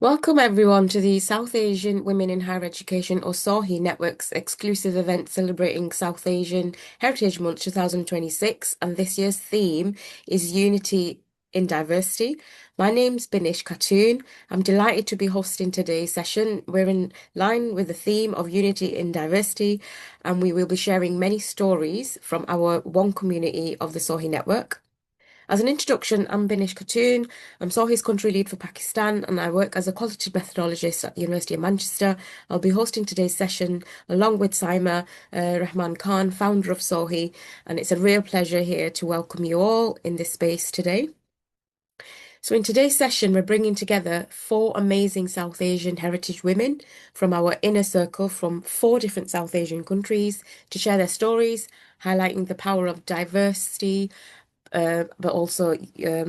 Welcome everyone to the South Asian Women in Higher Education or SAWHE Network's exclusive event celebrating South Asian Heritage Month 2026, and this year's theme is Unity in Diversity. My name's Binish Khatoon. I'm delighted to be hosting today's session. We're in line with the theme of Unity in Diversity, and we will be sharing many stories from our one community of the SAWHE Network. As an introduction, I'm Binish Khatoon. I'm SAWHE's country lead for Pakistan, and I work as a qualitative methodologist at the University of Manchester. I'll be hosting today's session along with Sayema, Rahman Khan, founder of SAWHE, and it's a real pleasure here to welcome you all in this space today. So in today's session, we're bringing together four amazing South Asian heritage women from our inner circle from four different South Asian countries to share their stories, highlighting the power of diversity, but also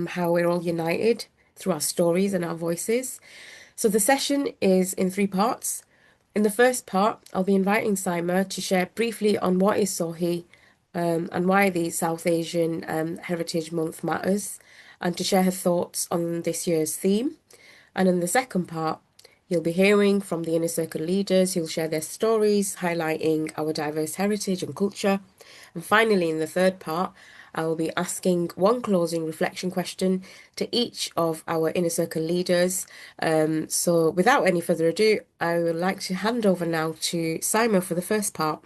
how we're all united through our stories and our voices. So the session is in three parts. In the first part, I'll be inviting Sayema to share briefly on what is SAWHE and why the South Asian Heritage Month matters, and to share her thoughts on this year's theme. And in the second part, you'll be hearing from the Inner Circle leaders who'll share their stories, highlighting our diverse heritage and culture. And finally, in the third part, I will be asking one closing reflection question to each of our Inner Circle leaders. So without any further ado, I would like to hand over now to Sayema for the first part.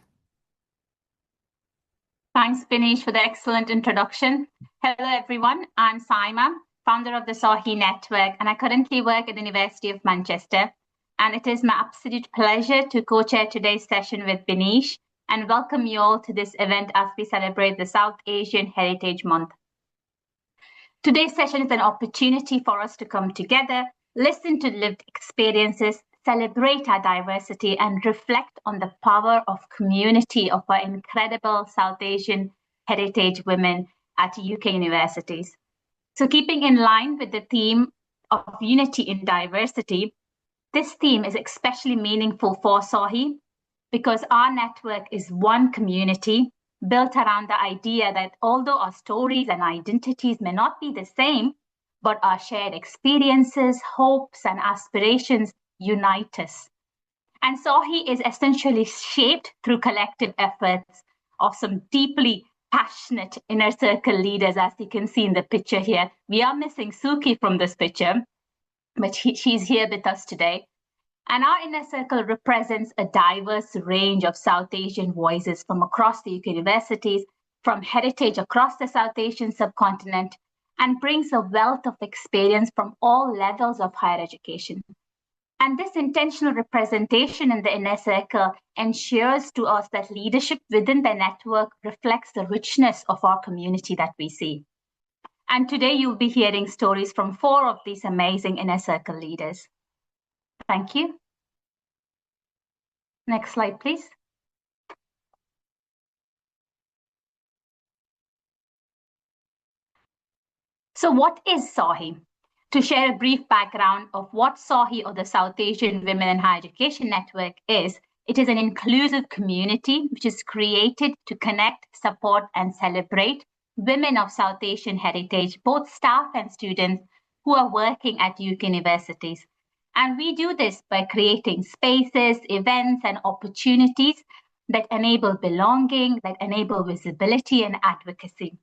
Thanks, Binish, for the excellent introduction. Hello, everyone. I'm Sayema, founder of the SAWHE Network, and I currently work at the University of Manchester. And it is my absolute pleasure to co-chair today's session with Binish and welcome you all to this event as we celebrate the South Asian Heritage Month. Today's session is an opportunity for us to come together, listen to lived experiences, celebrate our diversity, and reflect on the power of community of our incredible South Asian heritage women at UK universities. So keeping in line with the theme of unity in diversity, this theme is especially meaningful for SAWHE because our network is one community built around the idea that although our stories and identities may not be the same, but our shared experiences, hopes, and aspirations unite us. And SAWHE is essentially shaped through collective efforts of some deeply passionate inner circle leaders, as you can see in the picture here. We are missing Suki from this picture, but she's here with us today. And our inner circle represents a diverse range of South Asian voices from across the UK universities, from heritage across the South Asian subcontinent, and brings a wealth of experience from all levels of higher education. And this intentional representation in the inner circle ensures to us that leadership within the network reflects the richness of our community that we see. And today you'll be hearing stories from four of these amazing inner circle leaders. Thank you. Next slide, please. So what is SAWHE? To share a brief background of what SAWHE, or the South Asian Women in Higher Education Network, is, it is an inclusive community which is created to connect, support, and celebrate women of South Asian heritage, both staff and students who are working at UK universities. And we do this by creating spaces, events, and opportunities that enable belonging, that enable visibility and advocacy.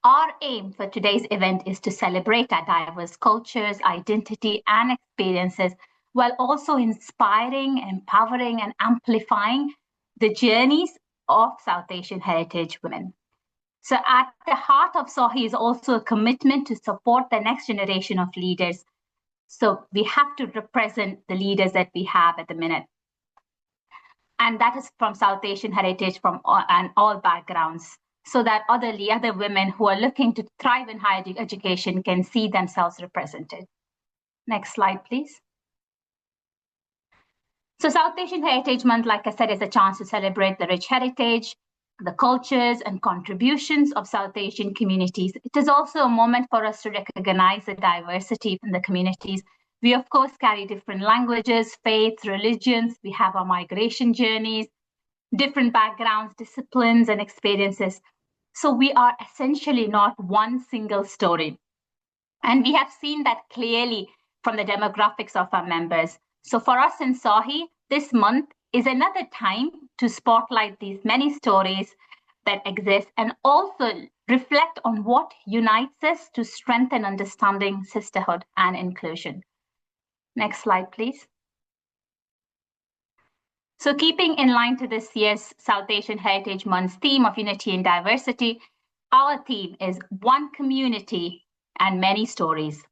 Our aim for today's event is to celebrate our diverse cultures, identity, and experiences, while also inspiring, empowering, and amplifying the journeys of South Asian heritage women. So at the heart of SAWHE is also a commitment to support the next generation of leaders. So we have to represent the leaders that we have at the minute. And that is from South Asian heritage from all backgrounds, so that other women who are looking to thrive in higher education can see themselves represented. Next slide, please. So South Asian Heritage Month, like I said, is a chance to celebrate the rich heritage, the cultures and contributions of South Asian communities. It is also a moment for us to recognize the diversity in the communities. We, of course, carry different languages, faiths, religions. We have our migration journeys, different backgrounds, disciplines, and experiences. So we are essentially not one single story. And we have seen that clearly from the demographics of our members. So for us in SAWHE, this month is another time to spotlight these many stories that exist and also reflect on what unites us to strengthen understanding, sisterhood, and inclusion. Next slide, please. So keeping in line to this year's South Asian Heritage Month's theme of unity and diversity, our theme is one community and many stories.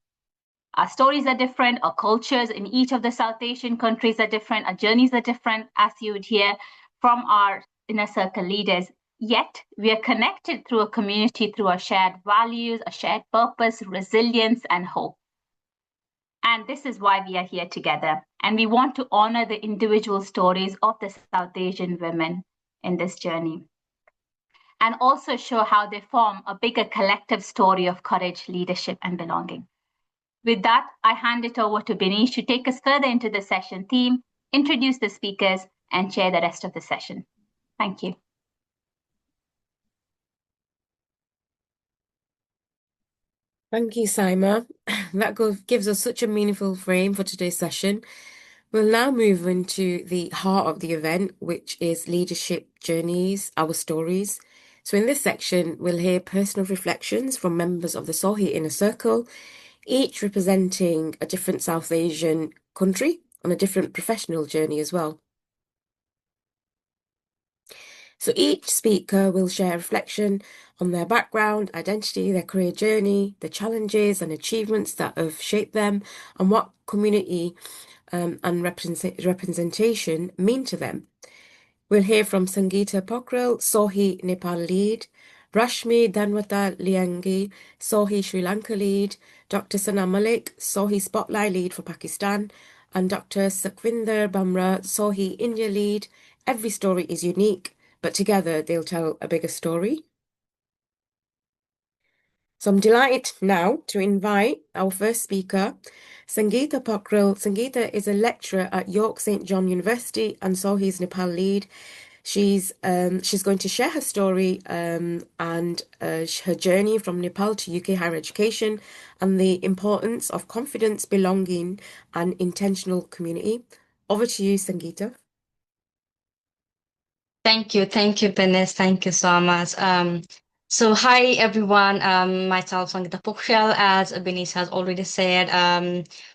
Our stories are different, our cultures in each of the South Asian countries are different, our journeys are different, as you would hear from our inner circle leaders. Yet we are connected through a community, through our shared values, a shared purpose, resilience, and hope. And this is why we are here together. And we want to honor the individual stories of the South Asian women in this journey. And also show how they form a bigger collective story of courage, leadership, and belonging. With that, I hand it over to Binish to take us further into the session theme, introduce the speakers, and chair the rest of the session. Thank you. Thank you, Sayema. That gives us such a meaningful frame for today's session. We'll now move into the heart of the event, which is leadership journeys, our stories. So in this section, we'll hear personal reflections from members of the SAWHE Inner Circle, each representing a different South Asian country on a different professional journey as well. So each speaker will share a reflection on their background, identity, their career journey, the challenges and achievements that have shaped them, and what community and representation mean to them. We'll hear from Sangita Pokhrel, SAWHE Nepal lead, Rashmi Danwaththa Liyanage, SAWHE Sri Lanka lead, Dr. Sana Malik, SAWHE Spotlight lead for Pakistan, and Dr. Sukhvinder Bamra, SAWHE India lead. Every story is unique, but together they'll tell a bigger story. So I'm delighted now to invite our first speaker, Sangita Pokhrel. Sangita is a lecturer at York St. John University and SAWHE's Nepal lead. She's going to share her story and her journey from Nepal to UK higher education and the importance of confidence, belonging, and intentional community. Over to you, Sangita. Thank you, Binish. Thank you so much. So hi everyone, myself Sangita Pokhrel, as Binish has already said,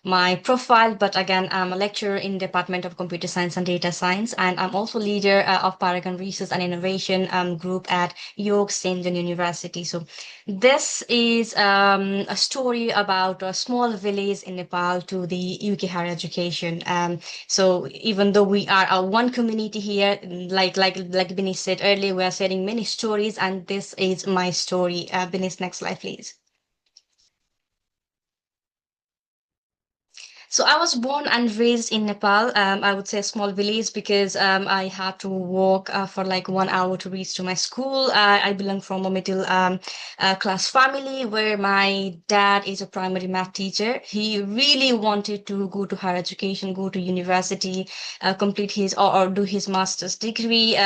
my profile, but again, I'm a lecturer in Department of Computer Science and Data Science, and I'm also leader of Paragon Research and Innovation group at York St. John University. So this is a story about a small village in Nepal to the UK higher education. So even though we are a one community here, like Binish said earlier, we are sharing many stories, and this is my story. Binish, next slide, please. So I was born and raised in Nepal. I would say a small village because I had to walk for like 1 hour to reach to my school. I belong from a middle class family where my dad is a primary math teacher. He really wanted to go to higher education, go to university, complete his or do his master's degree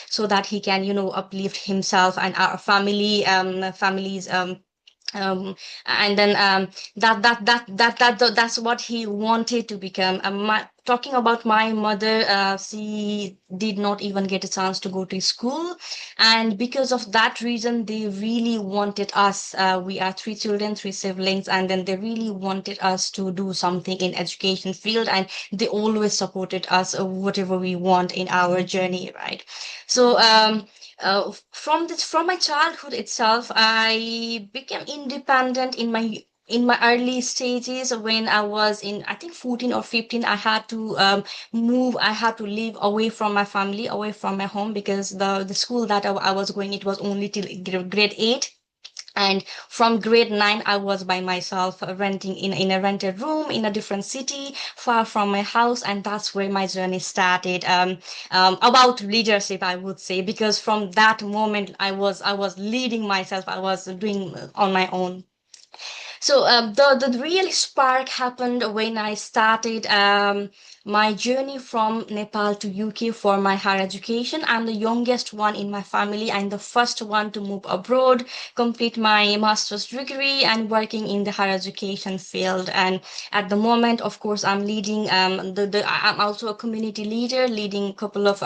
so that he can, uplift himself and our families. And then that's what he wanted to become. Talking about my mother, she did not even get a chance to go to school, and because of that reason, they really wanted us. We are three children, three siblings, and then they really wanted us to do something in education field, and they always supported us whatever we want in our journey, right? So from my childhood itself, I became independent in my early stages. When I was in, I think 14 or 15, I had to move. I had to live away from my family, away from my home, because the school that I was going, it was only till grade 8. And from grade 9, I was by myself, renting in a rented room in a different city, far from my house, and that's where my journey started. About leadership, I would say, because from that moment, I was leading myself. I was doing on my own. So the real spark happened when I started my journey from Nepal to UK for my higher education. I'm the youngest one in my family and the first one to move abroad, complete my master's degree, and working in the higher education field. And at the moment, of course, I'm leading I'm also a community leader, leading a couple of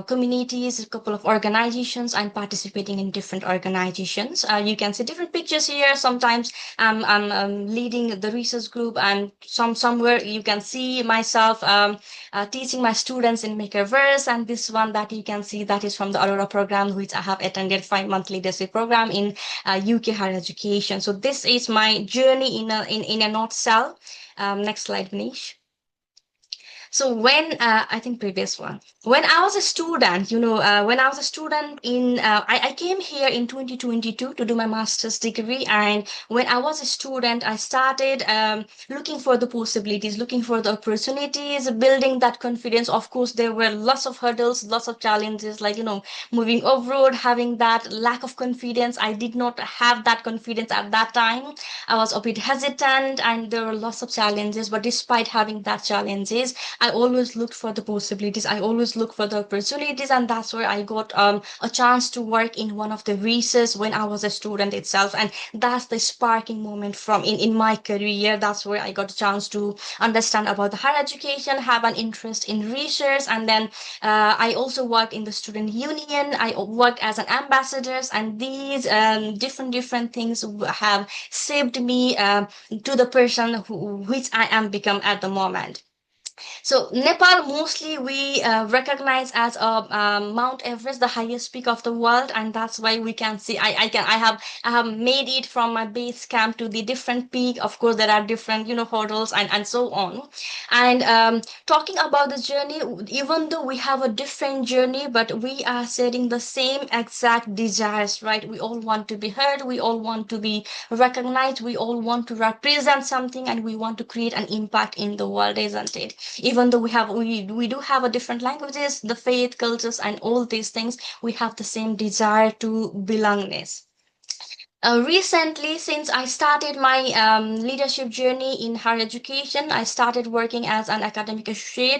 communities, a couple of organizations, and participating in different organizations. You can see different pictures here. Sometimes I'm leading the research group, and somewhere you can see myself teaching my students in Makerverse. And this one that you can see, that is from the Aurora program, which I have attended 5-month leadership program in UK higher education. So this is my journey in a nutshell. Next slide, Binish. So when I think previous one, when I was a student, when I was a student I came here in 2022 to do my master's degree. And when I was a student, I started looking for the possibilities, looking for the opportunities, building that confidence. Of course, there were lots of hurdles, lots of challenges, like, moving off-road, having that lack of confidence. I did not have that confidence at that time. I was a bit hesitant, and there were lots of challenges. But despite having that challenges, I always looked for the possibilities. I always look for the opportunities, and that's where I got a chance to work in one of the research when I was a student itself. And that's the sparking moment from in my career. That's where I got a chance to understand about the higher education, have an interest in research. And then I also worked in the student union. I worked as an ambassador, and these different things have shaped me to the person which I am become at the moment. So Nepal mostly we recognize as Mount Everest, the highest peak of the world, and that's why we can see. I have made it from my base camp to the different peak. Of course, there are different hurdles and so on. And talking about the journey, even though we have a different journey, but we are sharing the same exact desires, right? We all want to be heard. We all want to be recognized. We all want to represent something, and we want to create an impact in the world, isn't it? Even though we do have a different languages, the faith, cultures, and all these things, we have the same desire to belongness. Recently, since I started my leadership journey in higher education, I started working as an academic associate.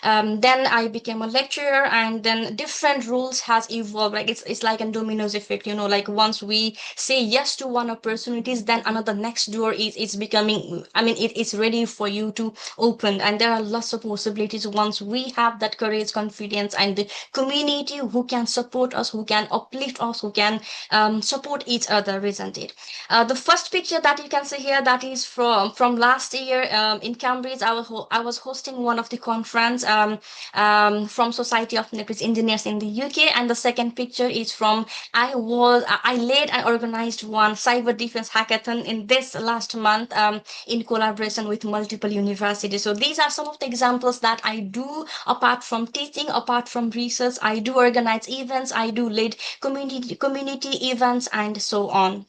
Then I became a lecturer, and then different roles has evolved. Like it's like a dominoes effect, like once we say yes to one opportunities, then another next door is becoming. I mean, it is ready for you to open, and there are lots of possibilities once we have that courage, confidence, and the community who can support us, who can uplift us, who can support each other, isn't it? The first picture that you can see here, that is from last year in Cambridge. I was hosting one of the conference from Society of Network Engineers in the UK, and the second picture is from I led and organized one cyber defense hackathon in this last month in collaboration with multiple universities. So these are some of the examples that I do apart from teaching, apart from research. I do organize events, I do lead community events, and so on.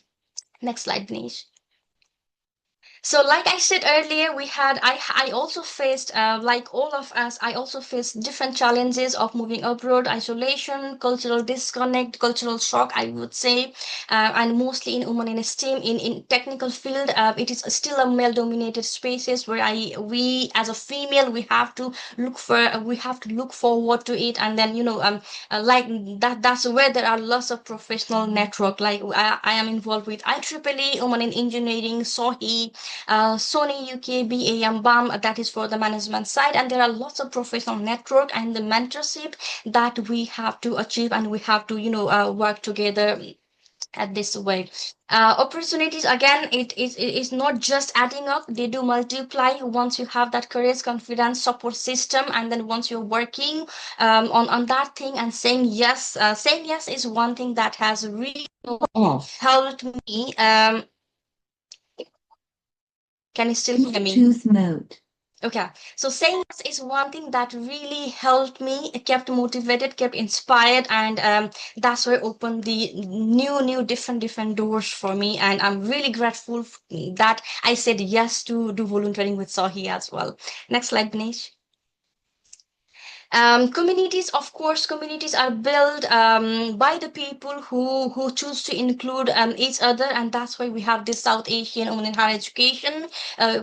Next slide, please. So like I said earlier, I also faced like all of us, I also faced different challenges of moving abroad, isolation, cultural disconnect, cultural shock, I would say. And mostly in women in STEM, in technical field, it is still a male dominated spaces where we as a female, we have to look forward to it. And then like that's where there are lots of professional network. Like I am involved with IEEE, Women in Engineering, SAWHE, Sony UK, BAM, BAM, that is for the management side. And there are lots of professional network and the mentorship that we have to achieve, and we have to work together at this way. Opportunities, again, it is not just adding up, they do multiply once you have that courage, confidence, support system. And then once you're working on that thing and saying yes is one thing that has really helped me. Can you still hear me? Bluetooth mode. Okay, so saying yes is one thing that really helped me, kept motivated, kept inspired, and that's where opened the new different doors for me. And I'm really grateful that I said yes to do volunteering with SAWHE as well. Next slide, Binish. Communities, of course, communities are built by the people who choose to include each other, and that's why we have this South Asian Women in Higher Education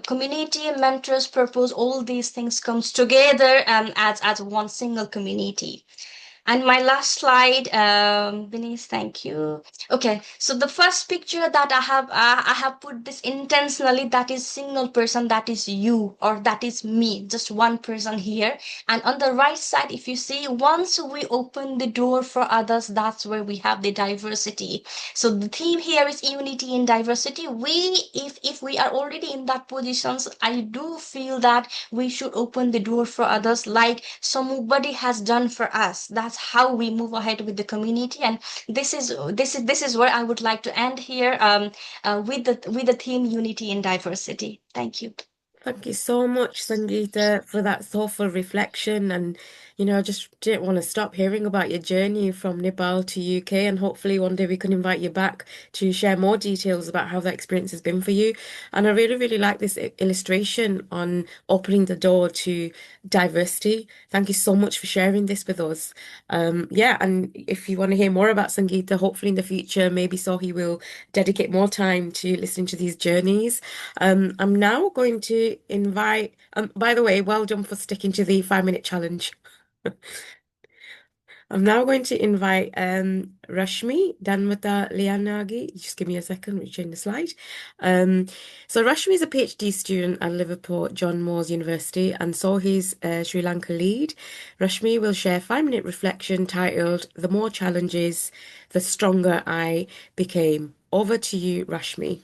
community. Mentors, purpose, all these things comes together as one single community. And my last slide, Binish, thank you. Okay, so the first picture that I have put this intentionally. That is single person. That is you, or that is me. Just one person here. And on the right side, if you see, once we open the door for others, that's where we have the diversity. So the theme here is unity in diversity. If we are already in that positions, I do feel that we should open the door for others, like somebody has done for us. That's how we move ahead with the community. And this is where I would like to end here, with the theme unity in diversity. Thank you. Thank you so much, Sangita, for that thoughtful reflection. And, I just didn't want to stop hearing about your journey from Nepal to UK. And hopefully one day we can invite you back to share more details about how that experience has been for you. And I really, really like this illustration on opening the door to diversity. Thank you so much for sharing this with us. Yeah, and if you want to hear more about Sangita, hopefully in the future, maybe Sohi will dedicate more time to listening to these journeys. I'm now going to invite, by the way, well done for sticking to the 5-minute challenge. I'm now going to invite Rashmi, Danwaththa, Liyanage. Just give me a second, let me change the slide. So Rashmi is a PhD student at Liverpool John Moores University and SAWHE's Sri Lanka lead. Rashmi will share a 5-minute reflection titled The More Challenges, the Stronger I Became. Over to you, Rashmi.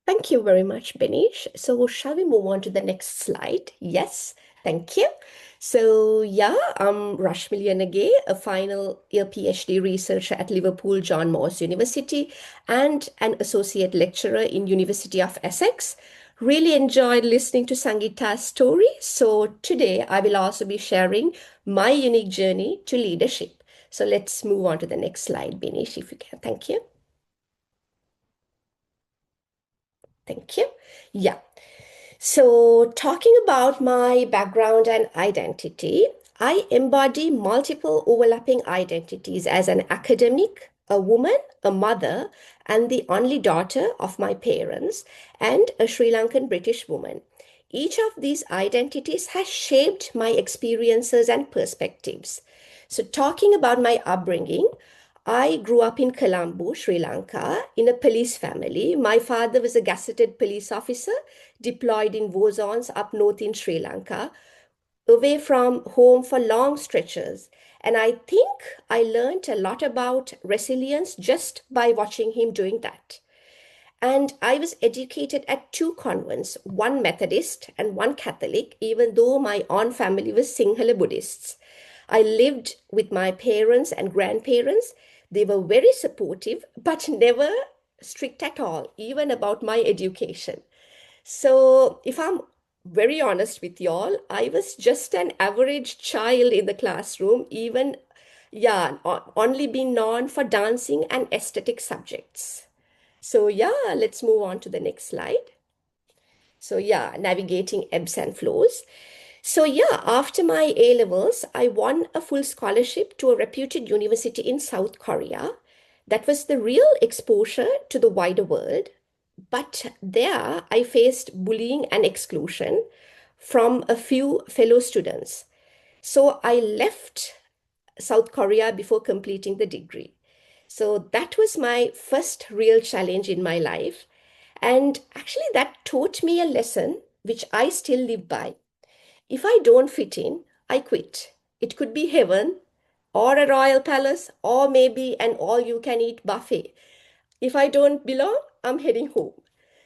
Thank you very much, Binish. So shall we move on to the next slide? Yes, thank you. So yeah, I'm Rashmi Liyanage, a final year PhD researcher at Liverpool John Moores University and an associate lecturer in University of Essex. Really enjoyed listening to Sangita's story. So today I will also be sharing my unique journey to leadership. So let's move on to the next slide, Binish, if you can. Thank you. Thank you. Yeah. So talking about my background and identity, I embody multiple overlapping identities as an academic, a woman, a mother, and the only daughter of my parents, and a Sri Lankan British woman. Each of these identities has shaped my experiences and perspectives. So talking about my upbringing, I grew up in Colombo, Sri Lanka, in a police family. My father was a gazetted police officer deployed in war zones up north in Sri Lanka, away from home for long stretches. And I think I learned a lot about resilience just by watching him doing that. And I was educated at 2 convents, one Methodist and one Catholic, even though my own family was Sinhala Buddhists. I lived with my parents and grandparents. They were very supportive, but never strict at all, even about my education. So if I'm very honest with y'all, I was just an average child in the classroom, even, yeah, only being known for dancing and aesthetic subjects. So yeah, let's move on to the next slide. So yeah, navigating ebbs and flows. So yeah, after my A levels, I won a full scholarship to a reputed university in South Korea. That was the real exposure to the wider world. But there I faced bullying and exclusion from a few fellow students. So I left South Korea before completing the degree. So that was my first real challenge in my life. And actually, that taught me a lesson which I still live by. If I don't fit in, I quit. It could be heaven or a royal palace or maybe an all you can eat buffet. If I don't belong, I'm heading home.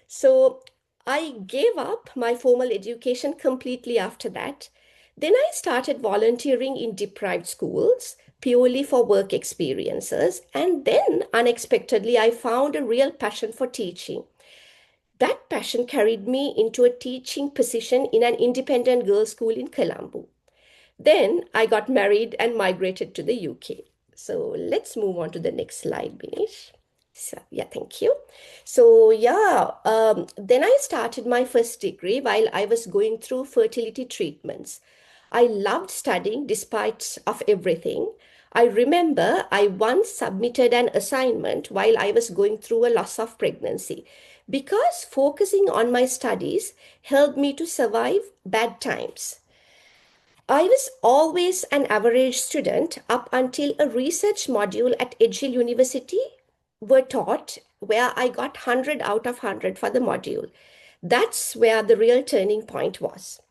So I gave up my formal education completely after that. Then I started volunteering in deprived schools purely for work experiences. And then unexpectedly, I found a real passion for teaching. That passion carried me into a teaching position in an independent girls' school in Colombo. Then I got married and migrated to the UK. So let's move on to the next slide, Binish. So, yeah, thank you. So yeah, then I started my first degree while I was going through fertility treatments. I loved studying despite of everything. I remember I once submitted an assignment while I was going through a loss of pregnancy because focusing on my studies helped me to survive bad times. I was always an average student up until a research module at Edgehill University were taught where I got 100 out of 100 for the module. That's where the real turning point was.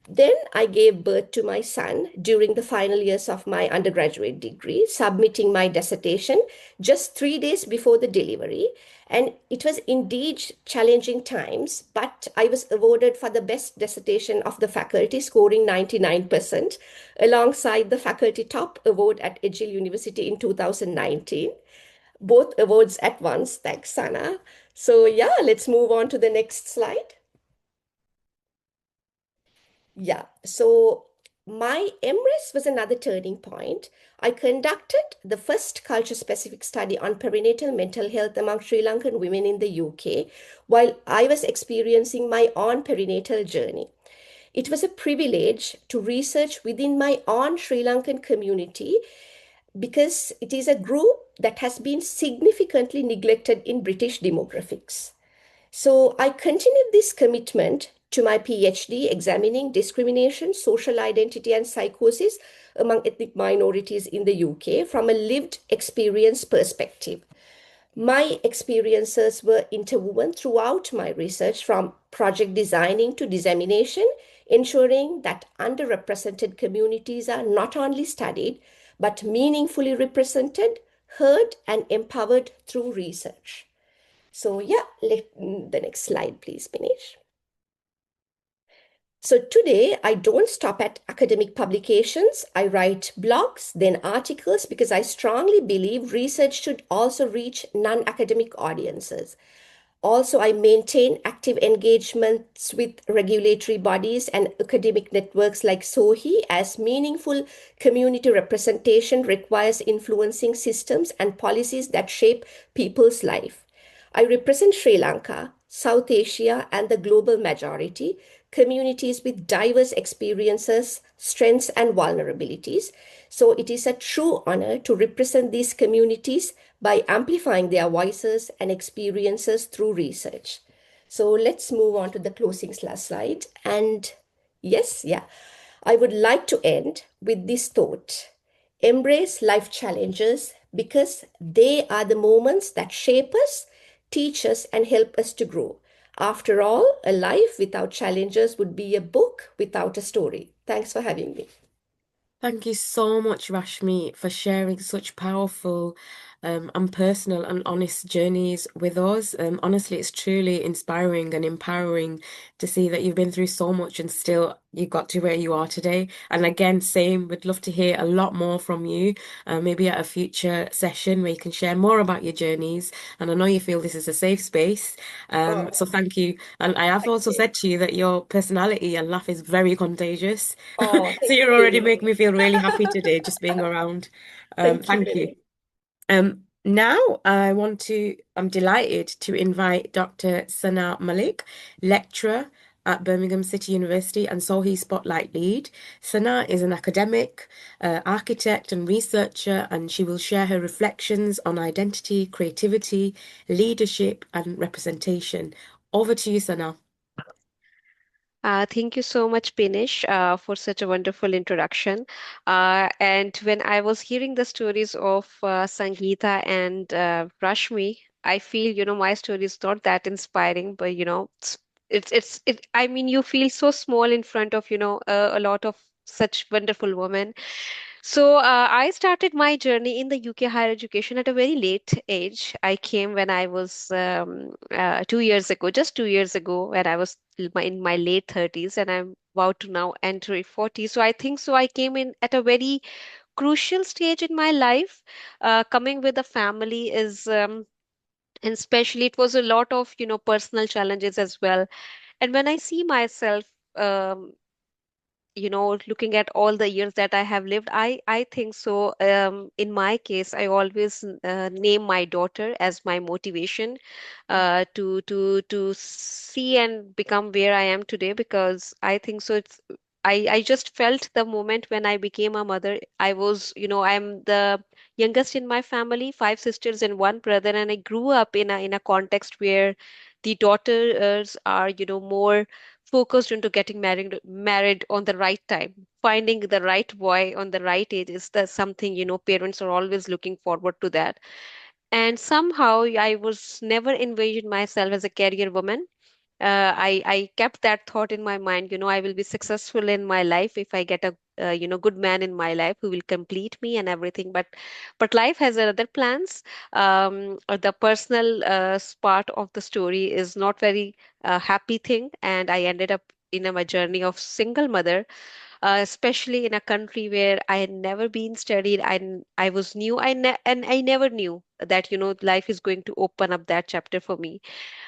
Then I gave birth to my son during the final years of my undergraduate degree, submitting my dissertation just 3 days before the delivery. And it was indeed challenging times, but I was awarded for the best dissertation of the faculty, scoring 99%, alongside the faculty top award at Edgehill University in 2019. Both awards at once. Thanks, Sana. So, yeah, let's move on to the next slide. Yeah, so my MRes was another turning point. I conducted the first culture-specific study on perinatal mental health among Sri Lankan women in the UK while I was experiencing my own perinatal journey. It was a privilege to research within my own Sri Lankan community because it is a group that has been significantly neglected in British demographics. So I continued this commitment to my PhD, examining discrimination, social identity, and psychosis among ethnic minorities in the UK from a lived experience perspective. My experiences were interwoven throughout my research from project designing to dissemination, ensuring that underrepresented communities are not only studied, but meaningfully represented, heard, and empowered through research. So yeah, the next slide, please, Binish. So today, I don't stop at academic publications. I write blogs, then articles, because I strongly believe research should also reach non-academic audiences. Also, I maintain active engagements with regulatory bodies and academic networks like SAWHE, as meaningful community representation requires influencing systems and policies that shape people's life. I represent Sri Lanka, South Asia, and the global majority, communities with diverse experiences, strengths, and vulnerabilities. So it is a true honor to represent these communities by amplifying their voices and experiences through research. So let's move on to the closing slide. And yes, yeah, I would like to end with this thought. Embrace life challenges because they are the moments that shape us, teach us, and help us to grow. After all, a life without challenges would be a book without a story. Thanks for having me. Thank you so much, Rashmi, for sharing such powerful and personal and honest journeys with us. Honestly, it's truly inspiring and empowering to see that you've been through so much and still you got to where you are today. And again, same, would love to hear a lot more from you, maybe at a future session where you can share more about your journeys. And I know you feel this is a safe space. Oh, So thank you. And I have thank also you. said to you that your personality and laugh is very contagious. Oh, So thank you're already you. making me feel really happy today just being around. Thank you, Thank you. Vinny. Now I'm delighted to invite Dr. Sana Malik, lecturer at Birmingham City University and SAWHE Spotlight Lead. Sana is an academic, architect and researcher, and she will share her reflections on identity, creativity, leadership, and representation. Over to you, Sana. Thank you so much, Binish, for such a wonderful introduction. And when I was hearing the stories of Sangita and Rashmi, I feel, my story is not that inspiring, but, I mean, you feel so small in front of, a lot of such wonderful women. So I started my journey in the UK higher education at a very late age. I came when I was 2 years ago, just 2 years ago, when I was in my late 30s, and I'm about to now enter 40. So I think so. I came in at a very crucial stage in my life. Coming with a family is, and especially it was a lot of personal challenges as well. And when I see myself. Looking at all the years that I have lived, I think so. In my case, I always name my daughter as my motivation to see and become where I am today, because I think so. I just felt the moment when I became a mother. I was, I'm the youngest in my family, five sisters and one brother, and I grew up in a context where the daughters are, more focused into getting married on the right time. Finding the right boy on the right age is the something, parents are always looking forward to that. And somehow I was never envisioned myself as a career woman. I kept that thought in my mind, I will be successful in my life if I get a good man in my life who will complete me and everything. But life has other plans. Or the personal part of the story is not very happy thing, and I ended up in my journey of single mother, especially in a country where I had never been studied. I was new. And I never knew that life is going to open up that chapter for me.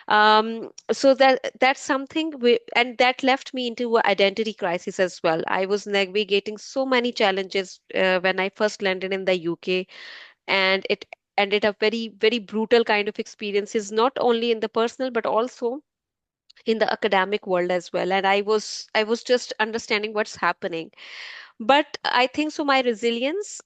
So that's something and that left me into a identity crisis as well. I was navigating so many challenges when I first landed in the UK, and it ended up very, very brutal kind of experiences, not only in the personal but also in the academic world as well. And I was just understanding what's happening. But I think so my resilience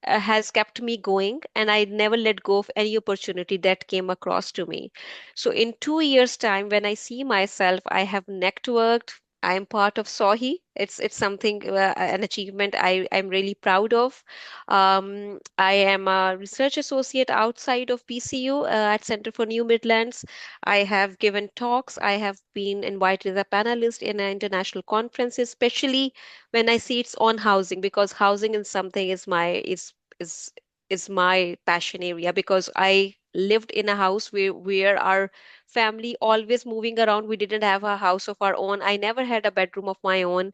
has kept me going, and I never let go of any opportunity that came across to me. So in 2 years' time, when I see myself, I have networked. I am part of SAWHE. It's something, an achievement I'm really proud of. I am a research associate outside of PCU at Center for New Midlands. I have given talks. I have been invited as a panelist in international conferences, especially when I see it's on housing, because housing is something is is my passion area, because I lived in a house where our family always moving around. We didn't have a house of our own. I never had a bedroom of my own,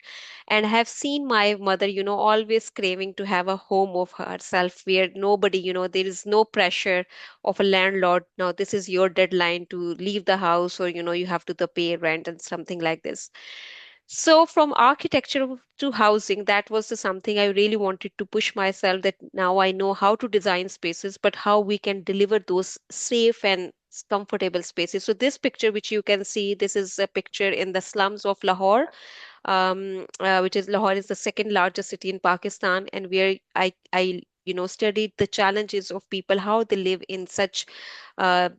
and have seen my mother, always craving to have a home of herself where nobody, there is no pressure of a landlord. Now this is your deadline to leave the house, or you have to the pay rent and something like this. So from architecture to housing, that was the something I really wanted to push myself, that now I know how to design spaces, but how we can deliver those safe and comfortable spaces. So this picture, which you can see, this is a picture in the slums of Lahore, which is Lahore is the second largest city in Pakistan, and where I studied the challenges of people, how they live in such uh,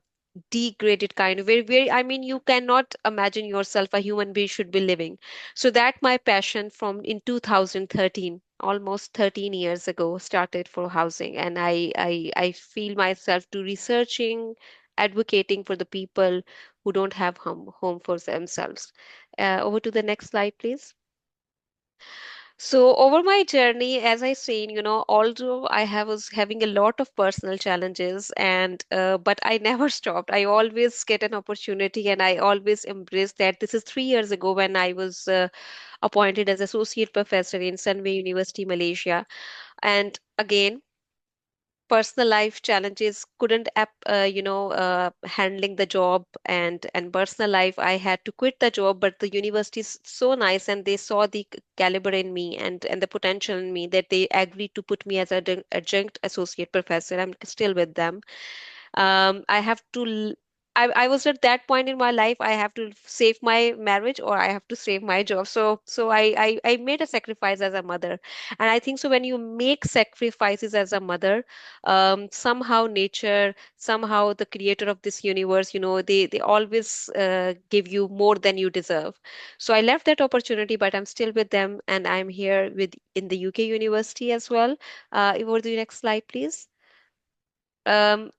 degraded kind of where I mean you cannot imagine yourself a human being should be living. So that my passion from in 2013, almost 13 years ago, started for housing. And I feel myself to researching, advocating for the people who don't have home for themselves. Over to the next slide, please. So over my journey, as I said, although was having a lot of personal challenges, and but I never stopped. I always get an opportunity, and I always embrace that. This is 3 years ago when I was appointed as associate professor in Sunway University, Malaysia. And again, personal life challenges couldn't handling the job, and personal life, I had to quit the job. But the university is so nice, and they saw the caliber in me, and the potential in me, that they agreed to put me as adjunct associate professor. I'm still with them. I have to I was at that point in my life, I have to save my marriage, or I have to save my job. So I made a sacrifice as a mother. And I think so when you make sacrifices as a mother, somehow nature, somehow the creator of this universe, they always give you more than you deserve. So I left that opportunity, but I'm still with them, and I'm here with in the UK university as well. Over the next slide, please. Um,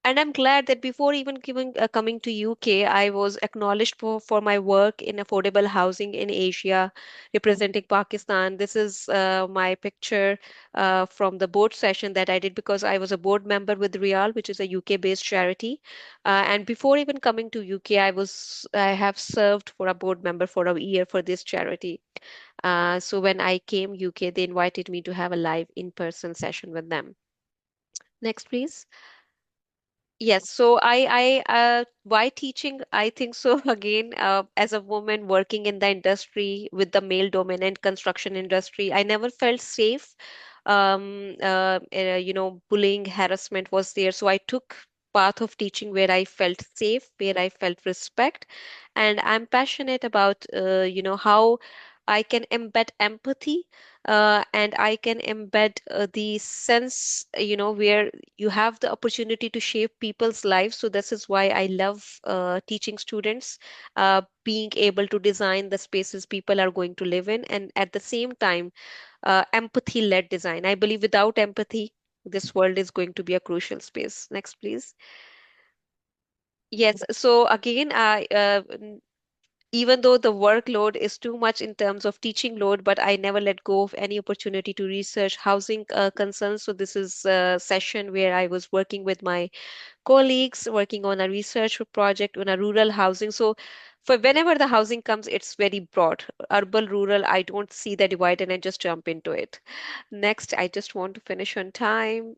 and I'm glad that before even coming to UK, I was acknowledged for my work in affordable housing in Asia, representing Pakistan. This is my picture from the board session that I did, because I was a board member with Real, which is a UK-based charity. And before even coming to UK, I have served for a board member for a year for this charity. So when I came UK, they invited me to have a live in-person session with them. Next, please. Yes, so why teaching? I think so again, as a woman working in the industry with the male dominant construction industry, I never felt safe. Bullying, harassment was there. So I took path of teaching where I felt safe, where I felt respect. And I'm passionate about, how I can embed empathy, and I can embed the sense, where you have the opportunity to shape people's lives. So this is why I love teaching students, being able to design the spaces people are going to live in, and at the same time, empathy-led design. I believe without empathy, this world is going to be a crucial space. Next, please. Yes. So again, even though the workload is too much in terms of teaching load, but I never let go of any opportunity to research housing concerns. So this is a session where I was working with my colleagues, working on a research project on a rural housing. So for whenever the housing comes, it's very broad. Urban, rural, I don't see the divide and I just jump into it. Next, I just want to finish on time.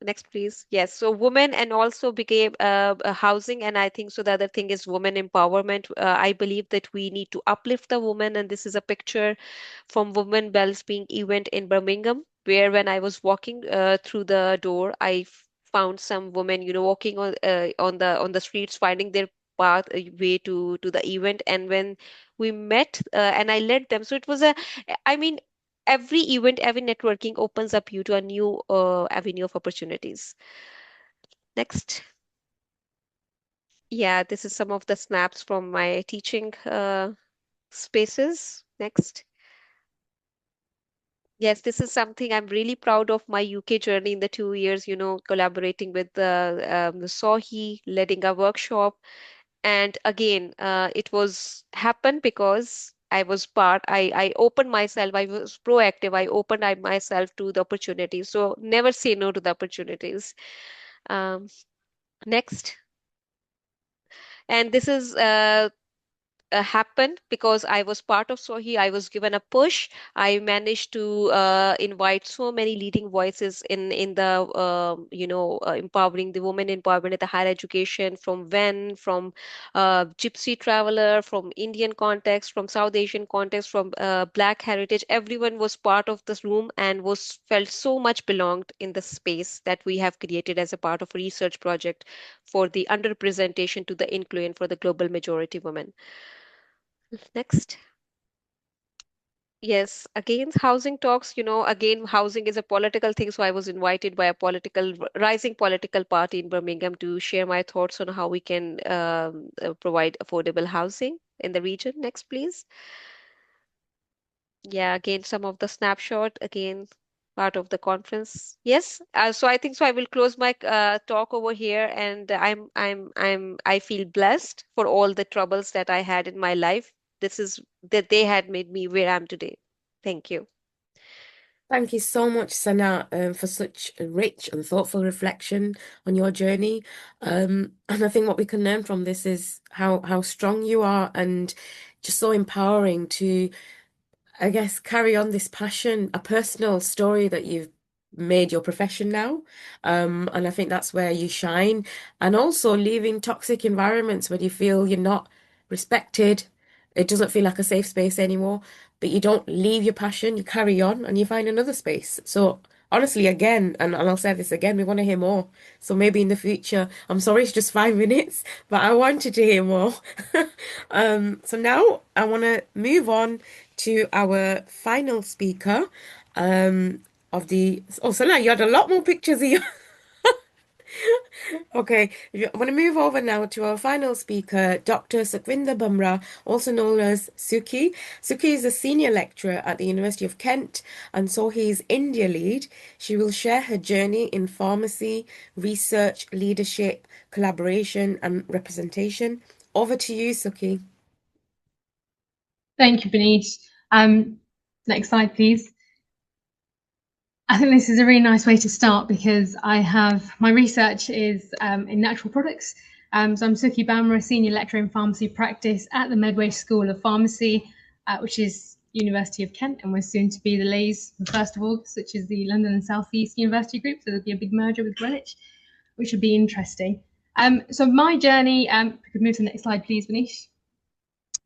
Next, please. Yes. So women and also became housing. And I think so. The other thing is women empowerment. I believe that we need to uplift the woman. And this is a picture from Women Bells being event in Birmingham, where when I was walking through the door, found some women, walking on the streets, finding their path way to the event. And when we met, and I led them, so it was I mean, every event, every networking opens up you to a new avenue of opportunities. Next. Yeah, this is some of the snaps from my teaching spaces. Next. Yes, this is something I'm really proud of my UK journey in the 2 years, collaborating with the SAWHE, leading a workshop. And again, it was happened because I opened myself, I was proactive, I opened myself to the opportunities. So never say no to the opportunities. Um, Next. And this is happened because I was part of Sohi. I was given a push. I managed to invite so many leading voices in the empowering the women empowerment at the higher education, from from Gypsy Traveler, from Indian context, from South Asian context, from Black heritage. Everyone was part of this room and was felt so much belonged in the space that we have created as a part of a research project for the underrepresentation to the inclusion for the global majority women. Next. Yes, again, housing talks, again, housing is a political thing. So I was invited by a rising political party in Birmingham to share my thoughts on how we can provide affordable housing in the region. Next, please. Yeah, again, some of the snapshot, again, part of the conference. Yes, so I think so. I will close my talk over here, and I feel blessed for all the troubles that I had in my life. This is that they had made me where I am today. Thank you. Thank you so much, Sana, for such a rich and thoughtful reflection on your journey. And I think what we can learn from this is how strong you are and just so empowering to, I guess, carry on this passion, a personal story that you've made your profession now. And I think that's where you shine. And also leaving toxic environments where you feel you're not respected. It doesn't feel like a safe space anymore, but you don't leave your passion, you carry on and you find another space. So honestly, again, and I'll say this again, we want to hear more. So maybe in the future, I'm sorry it's just 5 minutes, but I wanted to hear more. So now I want to move on to our final speaker of the so now you had a lot more pictures here. Okay, I want to move over now to our final speaker, Dr. Sukhvinder Bumrah, also known as Suki. Suki is a senior lecturer at the University of Kent and SAWHE's India lead. She will share her journey in pharmacy, research, leadership, collaboration, and representation. Over to you, Suki. Thank you, Binish. Next slide, please. I think this is a really nice way to start because my research is in natural products. So I'm Suki Bamra, Senior Lecturer in Pharmacy Practice at the Medway School of Pharmacy, which is University of Kent, and we're soon to be the LAYS the 1st of August, which is the London and South East University Group. So there'll be a big merger with Greenwich, which would be interesting. So my journey, if we could move to the next slide, please, Binish.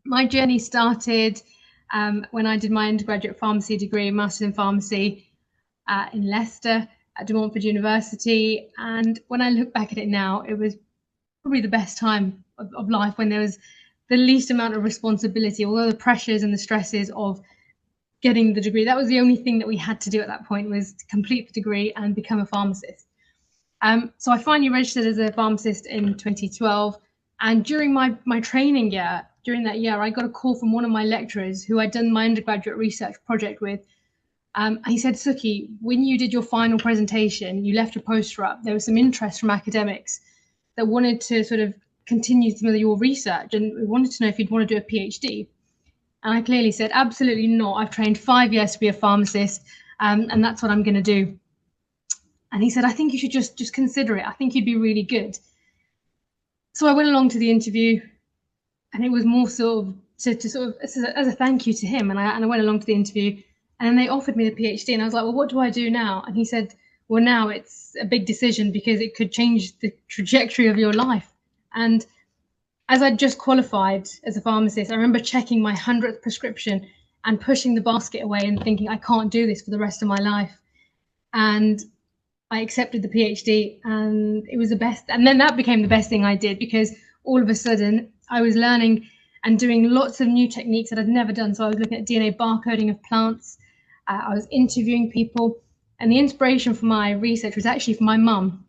My journey started when I did my undergraduate pharmacy degree, Master's in Pharmacy in Leicester at Danwaththa University. And when I look back at it now, it was probably the best time of life when there was the least amount of responsibility, although the pressures and the stresses of getting the degree. That was the only thing that we had to do at that point, was to complete the degree and become a pharmacist. So I finally registered as a pharmacist in 2012. And during my training year, during that year, I got a call from one of my lecturers who I'd done my undergraduate research project with. And he said, Suki, when you did your final presentation, you left a poster up. There was some interest from academics that wanted to sort of continue some of your research, and we wanted to know if you'd want to do a PhD. And I clearly said, absolutely not. I've trained 5 years to be a pharmacist, and that's what I'm going to do. And he said, I think you should just consider it. I think you'd be really good. So I went along to the interview, and it was more sort of as a thank you to him. And I went along to the interview, and then they offered me the PhD. And I was like, well, what do I do now? And he said, well, now it's a big decision because it could change the trajectory of your life. And as I'd just qualified as a pharmacist, I remember checking my 100th prescription and pushing the basket away and thinking, I can't do this for the rest of my life. And I accepted the PhD, and it was the best. And then that became the best thing I did, because all of a sudden I was learning and doing lots of new techniques that I'd never done. So I was looking at DNA barcoding of plants. I was interviewing people, and the inspiration for my research was actually from my mum,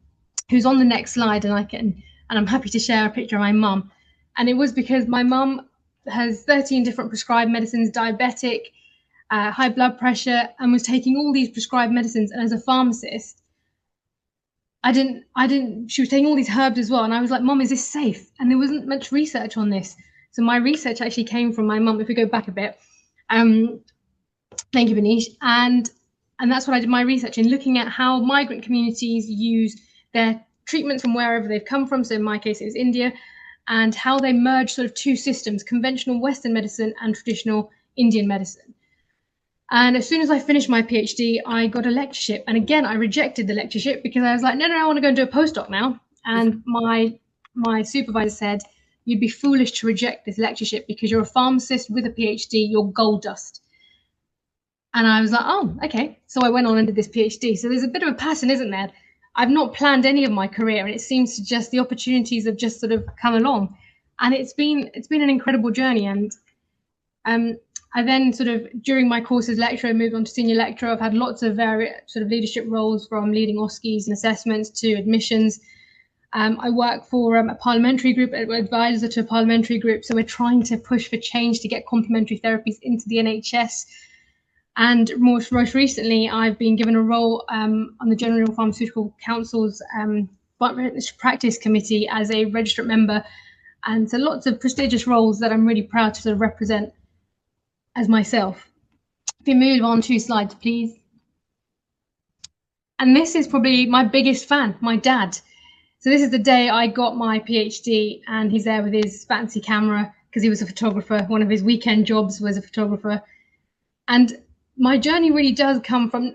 who's on the next slide, and I'm happy to share a picture of my mum. And it was because my mum has 13 different prescribed medicines, diabetic, high blood pressure, and was taking all these prescribed medicines. And as a pharmacist, she was taking all these herbs as well. And I was like, Mum, is this safe? And there wasn't much research on this. So my research actually came from my mum, if we go back a bit. Thank you, Binish. And that's what I did my research in, looking at how migrant communities use their treatments from wherever they've come from. So in my case, it was India, and how they merge sort of two systems, conventional Western medicine and traditional Indian medicine. And as soon as I finished my PhD, I got a lectureship. And again, I rejected the lectureship because I was like, no, I want to go and do a postdoc now. And my supervisor said, you'd be foolish to reject this lectureship because you're a pharmacist with a PhD, you're gold dust. And I was like, oh, okay. So I went on and did this PhD. So there's a bit of a pattern, isn't there? I've not planned any of my career, and it seems to just, the opportunities have just sort of come along. And it's been an incredible journey. And I then sort of, during my course as lecturer, moved on to senior lecturer. I've had lots of various sort of leadership roles, from leading OSCEs and assessments to admissions. I work for a parliamentary group, advisor to a parliamentary group. So we're trying to push for change to get complementary therapies into the NHS. And most recently, I've been given a role on the General Pharmaceutical Council's practice committee as a registrant member. And so lots of prestigious roles that I'm really proud to sort of represent as myself. If you move on 2 slides, please. And this is probably my biggest fan, my dad. So this is the day I got my PhD, and he's there with his fancy camera because he was a photographer. One of his weekend jobs was a photographer. And my journey really does come from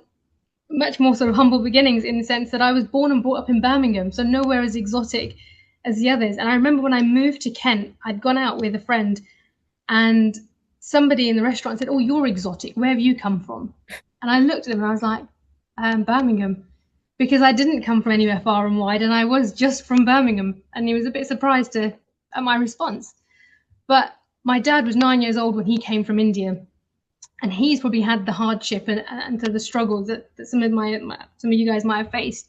much more sort of humble beginnings, in the sense that I was born and brought up in Birmingham, so nowhere as exotic as the others. And I remember when I moved to Kent, I'd gone out with a friend, and somebody in the restaurant said, oh, you're exotic. Where have you come from? And I looked at them and I was like, Birmingham, because I didn't come from anywhere far and wide, and I was just from Birmingham. And he was a bit surprised at my response. But my dad was 9 years old when he came from India, and he's probably had the hardship and the struggles that some of you guys might have faced.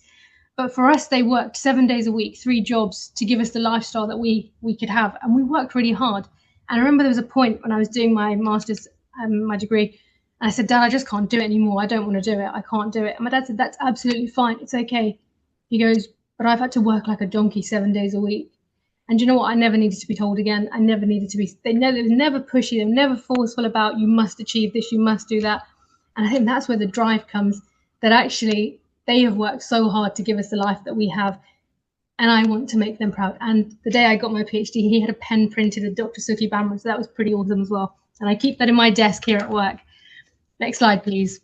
But for us, they worked 7 days a week, 3 jobs, to give us the lifestyle that we could have. And we worked really hard. And I remember there was a point when I was doing my master's, my degree, and I said, Dad, I just can't do it anymore. I don't want to do it. I can't do it. And my dad said, that's absolutely fine. It's okay. He goes, but I've had to work like a donkey 7 days a week. And you know what? I never needed to be told again. I never needed to be, it was never pushy. They were never forceful about, you must achieve this, you must do that. And I think that's where the drive comes, that actually they have worked so hard to give us the life that we have. And I want to make them proud. And the day I got my PhD, he had a pen printed with Dr. Suki Bamra, so that was pretty awesome as well. And I keep that in my desk here at work. Next slide, please.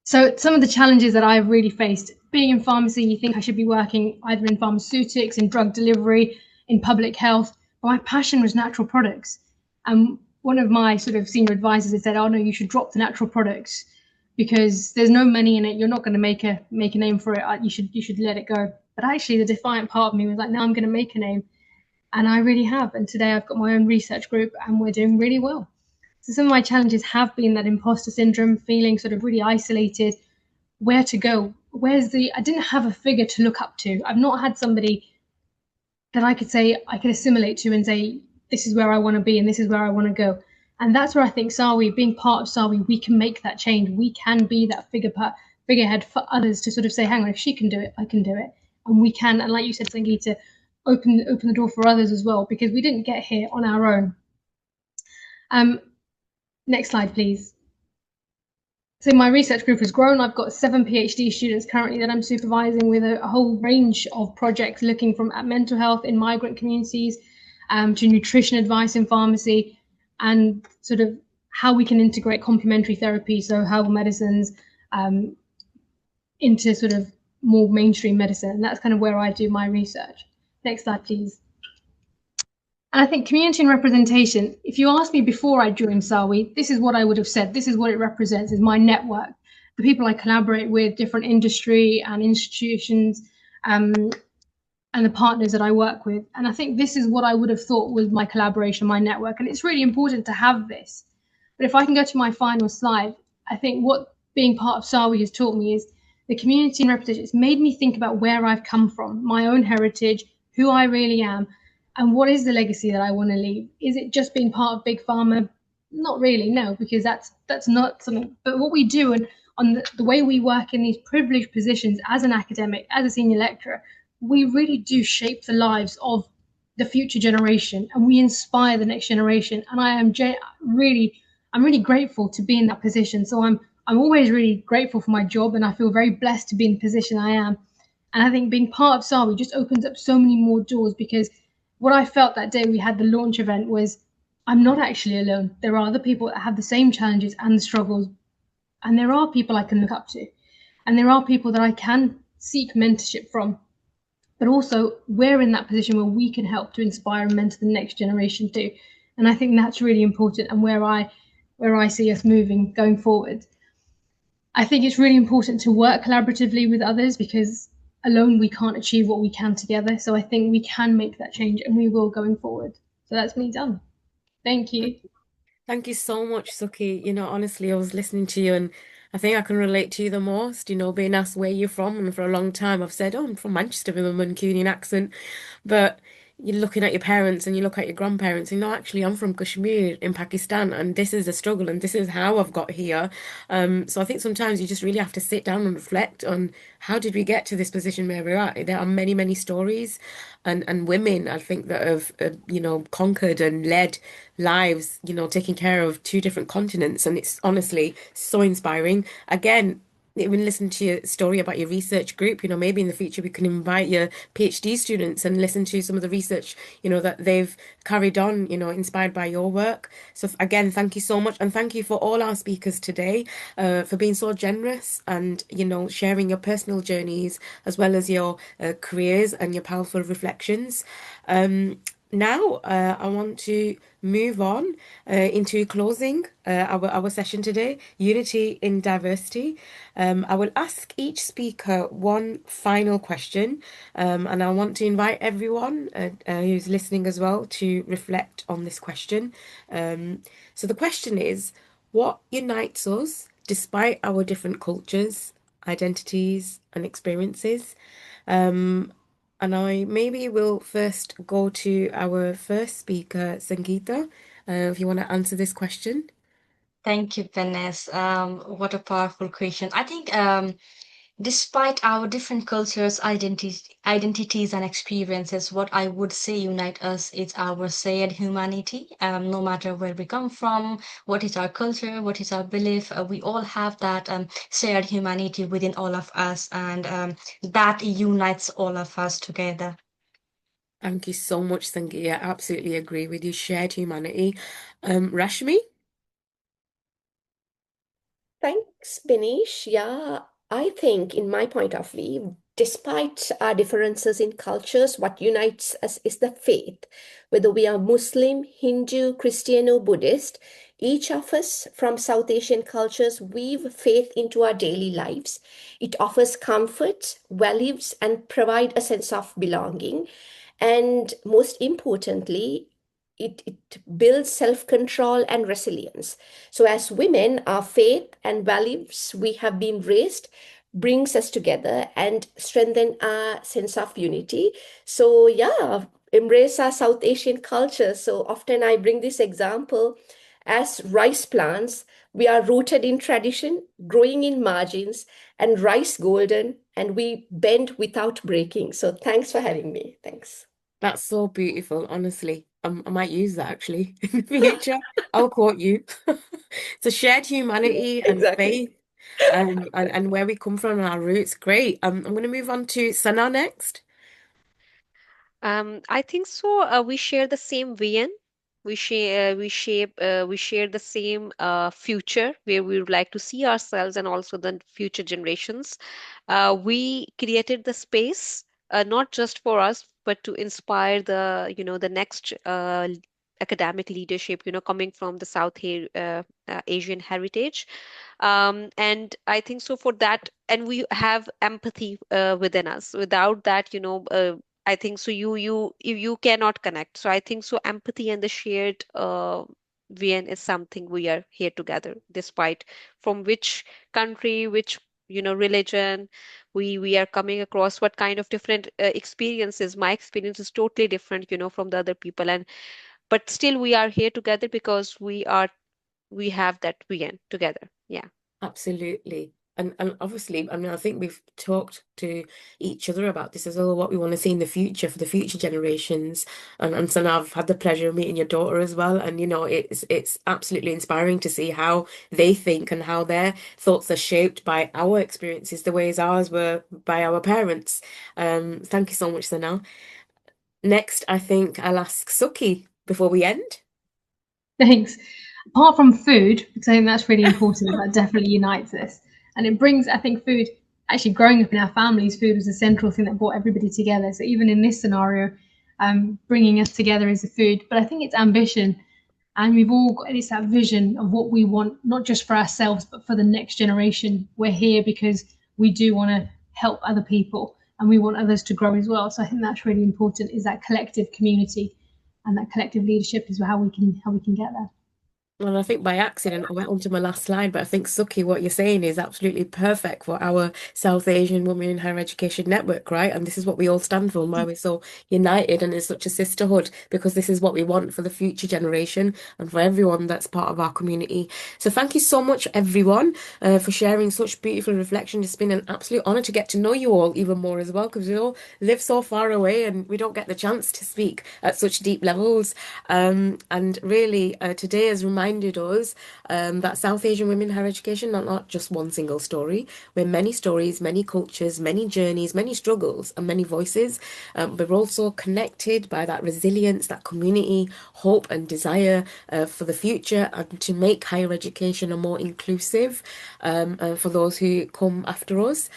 So some of the challenges that I've really faced, being in pharmacy, you think I should be working either in pharmaceutics, in drug delivery, in public health, but my passion was natural products. And one of my sort of senior advisors had said, oh no, you should drop the natural products because there's no money in it. You're not going to make a name for it. You should let it go. But actually the defiant part of me was like, no, I'm going to make a name. And I really have. And today I've got my own research group and we're doing really well. So some of my challenges have been that imposter syndrome, feeling sort of really isolated, where to go. I didn't have a figure to look up to. I've not had somebody that I could say I could assimilate to and say, this is where I want to be and this is where I want to go. And that's where I think SAWHE, being part of SAWHE, we can make that change. We can be that figurehead for others to sort of say, hang on, if she can do it, I can do it. And we can, and like you said, Sangita, open the door for others as well, because we didn't get here on our own. Next slide, please. So my research group has grown. I've got 7 PhD students currently that I'm supervising, with a whole range of projects looking from at mental health in migrant communities to nutrition advice in pharmacy, and sort of how we can integrate complementary therapy, so herbal medicines, into sort of more mainstream medicine. And that's kind of where I do my research. Next slide, please. And I think community and representation, if you asked me before I joined SAWHE, this is what I would have said. This is what it represents, is my network, the people I collaborate with, different industry and institutions, and the partners that I work with. And I think this is what I would have thought was my collaboration, my network. And it's really important to have this. But if I can go to my final slide, I think what being part of SAWHE has taught me is the community and representation. It's made me think about where I've come from, my own heritage, who I really am, and what is the legacy that I want to leave. Is it just being part of Big Pharma? Not really, no, because that's not something. But what we do, and on the way we work in these privileged positions as an academic, as a senior lecturer, we really do shape the lives of the future generation, and we inspire the next generation. And I'm really grateful to be in that position. So I'm always really grateful for my job, and I feel very blessed to be in the position I am. And I think being part of SAWHE just opens up so many more doors, because what I felt that day we had the launch event was, I'm not actually alone. There are other people that have the same challenges and the struggles, and there are people I can look up to, and there are people that I can seek mentorship from. But also, we're in that position where we can help to inspire and mentor the next generation too. And I think that's really important, and where I see us moving going forward. I think it's really important to work collaboratively with others, because alone we can't achieve what we can together. So I think we can make that change, and we will going forward. So that's me done. Thank you. Thank you so much, Suki. Honestly, I was listening to you and I think I can relate to you the most, being asked where you're from. And for a long time, I've said, oh, I'm from Manchester with a Mancunian accent. But you're looking at your parents and you look at your grandparents and no, actually, I'm from Kashmir in Pakistan and this is a struggle and this is how I've got here. So I think sometimes you just really have to sit down and reflect on how did we get to this position where we're at. There are many, many stories and women, I think, that have, conquered and led lives, taking care of 2 different continents. And it's honestly so inspiring. Again, even listen to your story about your research group, maybe in the future we can invite your PhD students and listen to some of the research, that they've carried on, inspired by your work. So again, thank you so much. And thank you for all our speakers today, for being so generous and, sharing your personal journeys as well as your careers and your powerful reflections. Now, I want to move on into closing our session today, Unity in Diversity. I will ask each speaker one final question, and I want to invite everyone who's listening as well to reflect on this question. So the question is, what unites us despite our different cultures, identities, and experiences? And I maybe will first go to our first speaker, Sangita, if you want to answer this question. Thank you, Binish. What a powerful question. I think despite our different cultures, identities, and experiences, what I would say unite us is our shared humanity. No matter where we come from, what is our culture, what is our belief, we all have that shared humanity within all of us, and that unites all of us together. Thank you so much, Sangita. I absolutely agree with you. Shared humanity. Rashmi? Thanks, Binish. Yeah, I think, in my point of view, despite our differences in cultures, what unites us is the faith. Whether we are Muslim, Hindu, Christian, or Buddhist, each of us from South Asian cultures weave faith into our daily lives. It offers comfort, values, and provide a sense of belonging. And most importantly, it builds self-control and resilience. So as women, our faith and values we have been raised brings us together and strengthen our sense of unity. So yeah, embrace our South Asian culture. So often I bring this example as rice plants. We are rooted in tradition, growing in margins, and rice golden, and we bend without breaking. So thanks for having me. Thanks. That's so beautiful, honestly. I might use that actually in the future. I'll quote you. So shared humanity and Exactly. faith, and where we come from and our roots. Great. I'm going to move on to Sana next. I think so. We share the same vision. We share the same future where we would like to see ourselves and also the future generations. We created the space, not just for us, but to inspire the next academic leadership, coming from the Asian heritage. And I think so for that, and we have empathy within us. Without that, I think so you cannot connect. So I think so empathy and the shared VN is something we are here together, despite from which country, which religion we are coming across, what kind of different experiences. My experience is totally different, from the other people, and but still we are here together because we have that VN together. Yeah. Absolutely. And obviously, I mean, I think we've talked to each other about this as well, what we want to see in the future for the future generations. And so now I've had the pleasure of meeting your daughter as well. And it's absolutely inspiring to see how they think and how their thoughts are shaped by our experiences, the ways ours were by our parents. Thank you so much, Sana. Next, I think I'll ask Suki before we end. Thanks. Apart from food, because I think that's really important, that definitely unites us. And it brings, I think, food, actually growing up in our families, food was a central thing that brought everybody together. So even in this scenario, bringing us together is the food. But I think it's ambition. And we've all got this that vision of what we want, not just for ourselves, but for the next generation. We're here because we do want to help other people and we want others to grow as well. So I think that's really important, is that collective community and that collective leadership is how we can get there. And I think by accident I went on to my last slide, but I think Suki, what you're saying is absolutely perfect for our South Asian Women in Higher Education Network, right? And this is what we all stand for and why we're so united and it's such a sisterhood, because this is what we want for the future generation and for everyone that's part of our community. So thank you so much, everyone, for sharing such beautiful reflection. It's been an absolute honor to get to know you all even more as well, because we all live so far away and we don't get the chance to speak at such deep levels. And really, today has reminded us that South Asian women in higher education are not just one single story. We're many stories, many cultures, many journeys, many struggles, and many voices. But we're also connected by that resilience, that community, hope, and desire for the future, and to make higher education a more inclusive for those who come after us.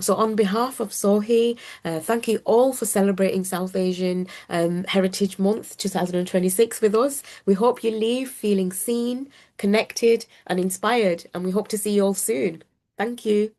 So, on behalf of SAWHE, thank you all for celebrating South Asian Heritage Month 2026 with us. We hope you leave feeling seen, connected, and inspired, and we hope to see you all soon. Thank you.